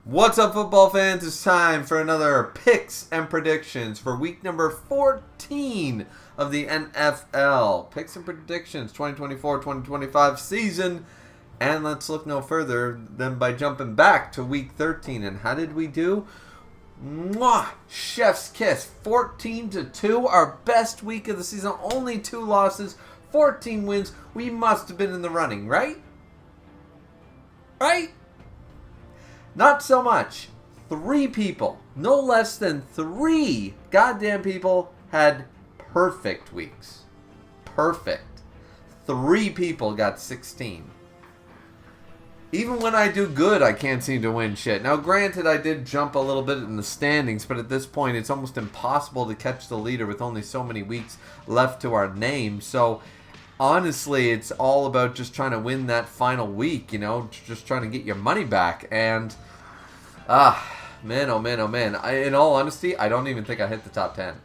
What's up, football fans? It's time for another picks and predictions for week number 14 of the NFL. Picks and predictions 2024-2025 season. And let's look no further than by jumping back to week 13. And how did we do? Mwah! Chef's kiss. 14-2, our best week of the season. Only 2 losses, 14 wins. We must have been in the running, right? Right? Not so much. 3 people, no less than 3 goddamn people, had perfect weeks. Perfect. 3 people got 16. Even when I do good, I can't seem to win shit. Now, granted, I did jump a little bit in the standings, but at this point, it's almost impossible to catch the leader with only so many weeks left to our name. So, honestly, it's all about just trying to win that final week, just trying to get your money back. And, man, oh man, oh man. In all honesty, I don't even think I hit the top 10.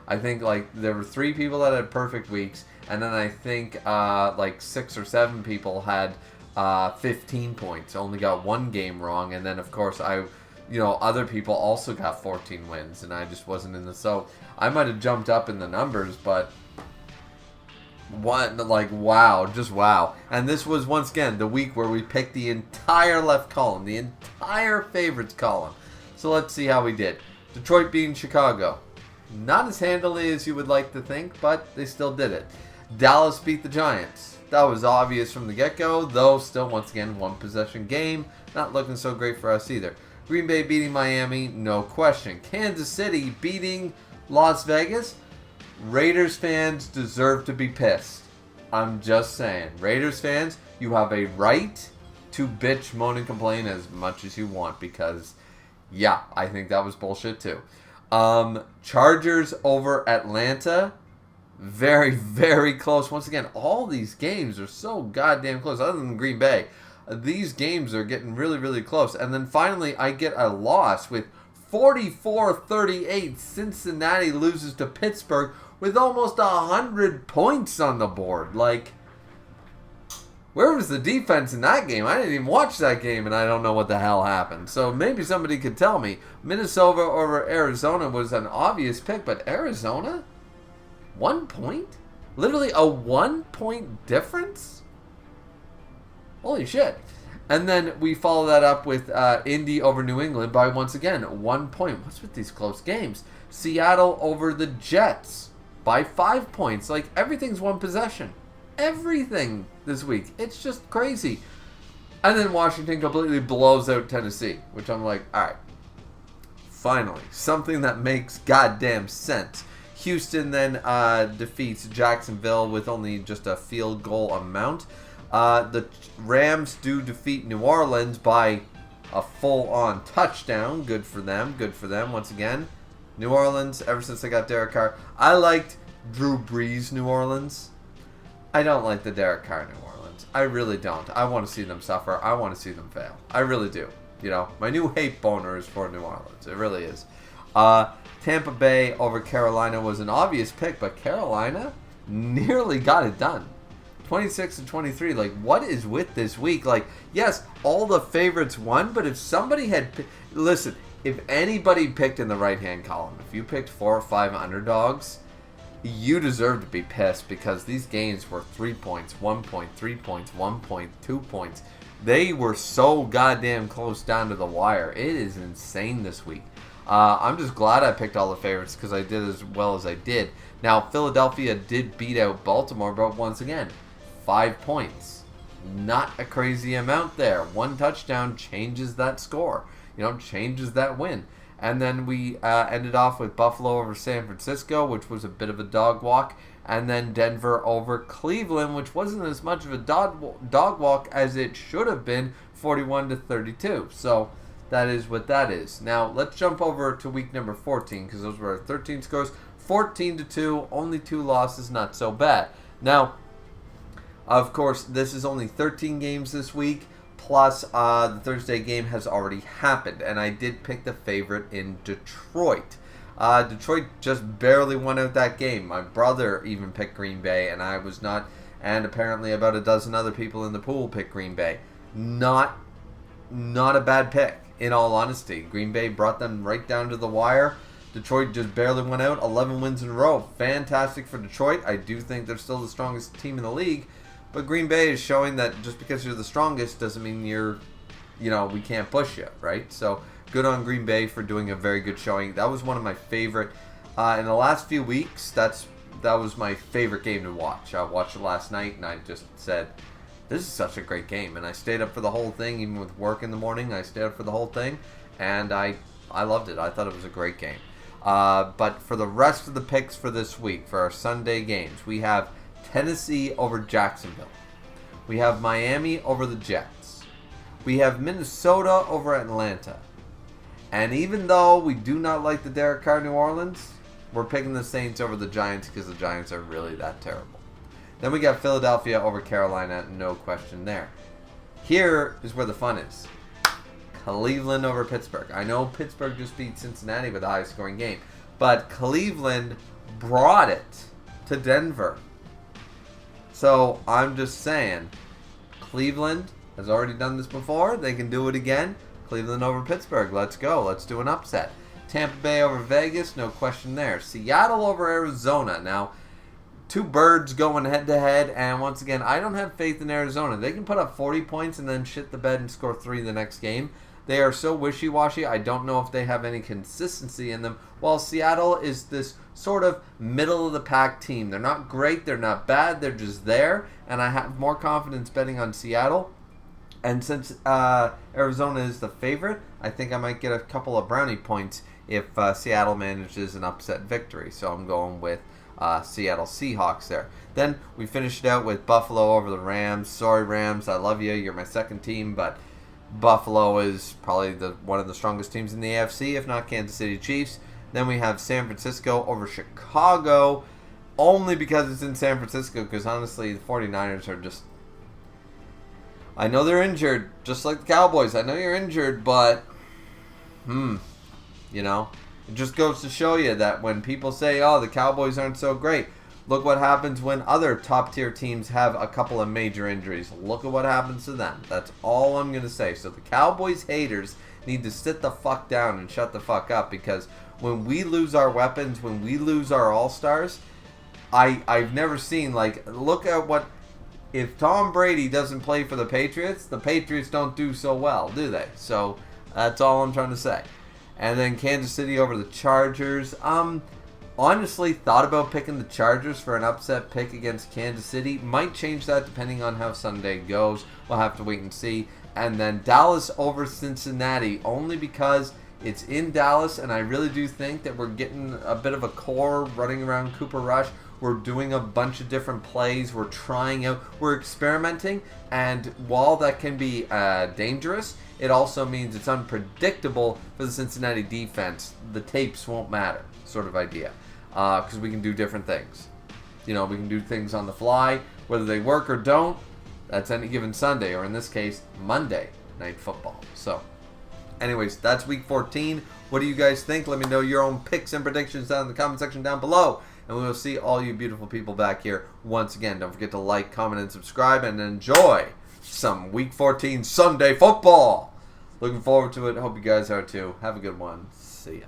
I think, there were 3 people that had perfect weeks, and then I think, 6 or 7 people had 15 points. Only got 1 game wrong, and then, of course, other people also got 14 wins, and I just wasn't in the... So, I might have jumped up in the numbers, but... wow, just wow. And this was, once again, the week where we picked the entire left column, the entire favorites column. So let's see how we did. Detroit beating Chicago. Not as handily as you would like to think, but they still did it. Dallas beat the Giants. That was obvious from the get-go, though still, once again, 1-possession game. Not looking so great for us either. Green Bay beating Miami, no question. Kansas City beating Las Vegas. Raiders fans deserve to be pissed. I'm just saying. Raiders fans, you have a right to bitch, moan, and complain as much as you want because, yeah, I think that was bullshit too. Chargers over Atlanta. Very, very close. Once again, all these games are so goddamn close. Other than Green Bay, these games are getting really, really close. And then finally, I get a loss with 44-38. Cincinnati loses to Pittsburgh with almost 100 points on the board. Where was the defense in that game? I didn't even watch that game, and I don't know what the hell happened. So maybe somebody could tell me. Minnesota over Arizona was an obvious pick, but Arizona? 1 point? Literally a 1-point difference? Holy shit. And then we follow that up with Indy over New England by, once again, 1 point. What's with these close games? Seattle over the Jets by 5 points. Everything's 1 possession. Everything this week. It's just crazy. And then Washington completely blows out Tennessee, which I'm like, alright. Finally, something that makes goddamn sense. Houston then defeats Jacksonville with only just a field goal amount. The Rams do defeat New Orleans by a full-on touchdown. Good for them. Good for them once again. New Orleans, ever since they got Derek Carr. I liked Drew Brees, New Orleans. I don't like the Derek Carr, New Orleans. I really don't. I want to see them suffer. I want to see them fail. I really do. My new hate boner is for New Orleans. It really is. Tampa Bay over Carolina was an obvious pick, but Carolina nearly got it done. 26-23. What is with this week? Yes, all the favorites won, but if somebody had... Listen, if anybody picked in the right-hand column, if you picked 4 or 5 underdogs, you deserve to be pissed because these games were 3 points, 1 point, 3 points, 1 point, 2 points. They were so goddamn close down to the wire. It is insane this week. I'm just glad I picked all the favorites because I did as well as I did. Now, Philadelphia did beat out Baltimore, but once again, 5 points. Not a crazy amount there. 1 touchdown changes that score. Changes that win. And then we ended off with Buffalo over San Francisco, which was a bit of a dog walk. And then Denver over Cleveland, which wasn't as much of a dog walk as it should have been, 41-32. So that is what that is. Now, let's jump over to week number 14, because those were our 13 scores. 14-2, only 2 losses, not so bad. Now, of course, this is only 13 games this week, plus the Thursday game has already happened, and I did pick the favorite in Detroit. Detroit just barely won out that game. My brother even picked Green Bay, and I was not, and apparently about a dozen other people in the pool picked Green Bay. Not a bad pick. in all honesty. Green Bay brought them right down to the wire. Detroit just barely went out. 11 wins in a row. Fantastic for Detroit. I do think they're still the strongest team in the league. But Green Bay is showing that just because you're the strongest doesn't mean we can't push you, right? So good on Green Bay for doing a very good showing. That was one of my favorite. In the last few weeks, that was my favorite game to watch. I watched it last night, and I just said, this is such a great game. And I stayed up for the whole thing, even with work in the morning. I stayed up for the whole thing, and I loved it. I thought it was a great game. But for the rest of the picks for this week, for our Sunday games, we have Tennessee over Jacksonville. We have Miami over the Jets. We have Minnesota over Atlanta. And even though we do not like the Derek Carr New Orleans, we're picking the Saints over the Giants because the Giants are really that terrible. Then we got Philadelphia over Carolina, no question there. Here is where the fun is. Cleveland over Pittsburgh. I know Pittsburgh just beat Cincinnati with the highest scoring game, but Cleveland brought it to Denver. So I'm just saying, Cleveland has already done this before. They can do it again. Cleveland over Pittsburgh. Let's go. Let's do an upset. Tampa Bay over Vegas. No question there. Seattle over Arizona. Now, two birds going head-to-head. And once again, I don't have faith in Arizona. They can put up 40 points and then shit the bed and score 3 the next game. They are so wishy-washy. I don't know if they have any consistency in them. While Seattle is this sort of middle-of-the-pack team. They're not great. They're not bad. They're just there. And I have more confidence betting on Seattle. And since Arizona is the favorite, I think I might get a couple of brownie points if Seattle manages an upset victory. So I'm going with Seattle Seahawks there. Then we finished it out with Buffalo over the Rams. Sorry, Rams. I love you. You're my second team, but Buffalo is probably one of the strongest teams in the AFC, if not Kansas City Chiefs. Then we have San Francisco over Chicago, only because it's in San Francisco, because honestly, the 49ers are just... I know they're injured, just like the Cowboys. I know you're injured, but... It just goes to show you that when people say, oh, the Cowboys aren't so great, look what happens when other top-tier teams have a couple of major injuries. Look at what happens to them. That's all I'm going to say. So the Cowboys haters need to sit the fuck down and shut the fuck up, because when we lose our weapons, when we lose our all-stars, I've never seen, look at what... If Tom Brady doesn't play for the Patriots don't do so well, do they? So that's all I'm trying to say. And then Kansas City over the Chargers. Honestly thought about picking the Chargers for an upset pick against Kansas City. Might change that depending on how Sunday goes. We'll have to wait and see. And then Dallas over Cincinnati, only because it's in Dallas, and I really do think that we're getting a bit of a core running around Cooper Rush. We're doing a bunch of different plays. We're trying out. We're experimenting. And while that can be dangerous, it also means it's unpredictable for the Cincinnati defense. The tapes won't matter, sort of idea. Because we can do different things. We can do things on the fly. Whether they work or don't, that's any given Sunday. Or in this case, Monday Night Football. So, anyways, that's Week 14. What do you guys think? Let me know your own picks and predictions down in the comment section down below. And we will see all you beautiful people back here once again. Don't forget to like, comment, and subscribe, and enjoy some Week 14 Sunday football. Looking forward to it. Hope you guys are too. Have a good one. See ya.